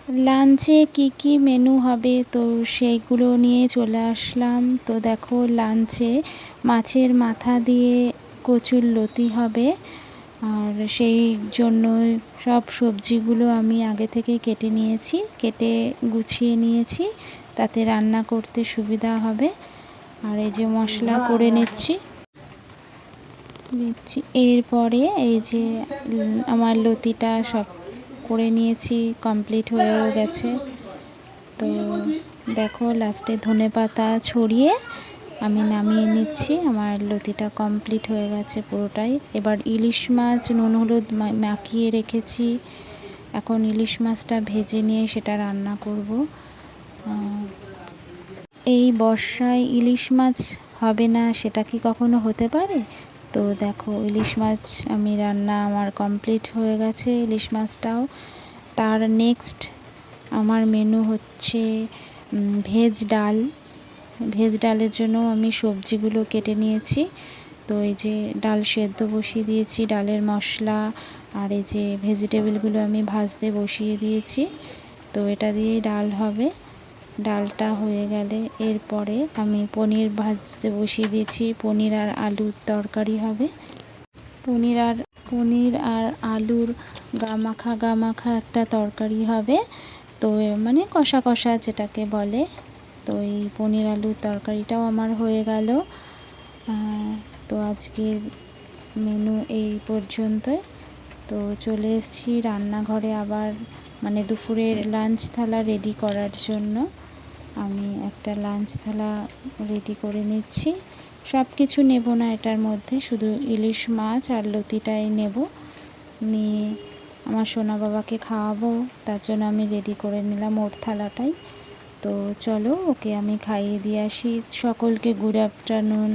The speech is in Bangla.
লাঞ্চে কি কি মেনু হবে তো সেইগুলো নিয়ে চলে আসলাম। তো দেখো লাঞ্চে মাছের মাথা দিয়ে কচুর লতি হবে, আর সেই জন্য সব সবজিগুলো আমি আগে থেকে কেটে নিয়েছি, কেটে গুছিয়ে নিয়েছি, তাতে রান্না করতে সুবিধা হবে। আর এই যে মশলা করে নিচ্ছি। এরপরে এই যে আমার লতিটা সব করে নিয়েছি, কমপ্লিট হয়েও গেছে। তো দেখো লাস্টে ধনেপাতা ছড়িয়ে আমি নামিয়ে নিচ্ছি। আমার লতিটা কমপ্লিট হয়ে গেছে পুরোটাই। এবার ইলিশ মাছ নুন হলুদ মাখিয়ে রেখেছি, এখন ইলিশ মাছটা ভেজে নিয়ে সেটা রান্না করব। এই বর্ষায় ইলিশ মাছ হবে না সেটা কি কখনো হতে পারে? তো দেখো ইলিশ মাছ আমি রান্না আমার কমপ্লিট হয়ে গেছে, ইলিশ মাছটাও। তার নেক্সট আমার মেনু হচ্ছে ভেজ ডাল। ভেজ ডালের জন্য আমি সবজিগুলো কেটে নিয়েছি। তো এই যে ডাল সেদ্ধ বসিয়ে দিয়েছি, ডালের মশলা আর এই যে ভেজিটেবলগুলো আমি ভাজতে বসিয়ে দিয়েছি। তো এটা দিয়েই ডাল হবে। ডালটা হয়ে গেলে এরপরে আমি পনির ভাজতে বসিয়ে দিয়েছি, পনির আর আলুর তরকারি হবে। পনির আর আলুর গা মাখা একটা তরকারি হবে। তো মানে কষা কষা যেটাকে বলে। তো এই পনির আলুর তরকারিটাও আমার হয়ে গেল। তো আজকের মেনু এই পর্যন্তই। তো চলে এসেছি রান্নাঘরে আবার, মানে দুপুরের লাঞ্চ থালা রেডি করার জন্য। আমি একটা লাঞ্চ থালা রেডি করে নিচ্ছি। সব কিছু নেব না এটার মধ্যে, শুধু ইলিশ মাছ আর লতিটাই নেব। নিয়ে আমার সোনা বাবাকে খাওয়াবো, তার জন্য আমি রেডি করে নিলাম ওর থালাটাই। তো চলো ওকে আমি খাইয়ে দিয়ে আসি। সকলকে গুড আফটারনুন।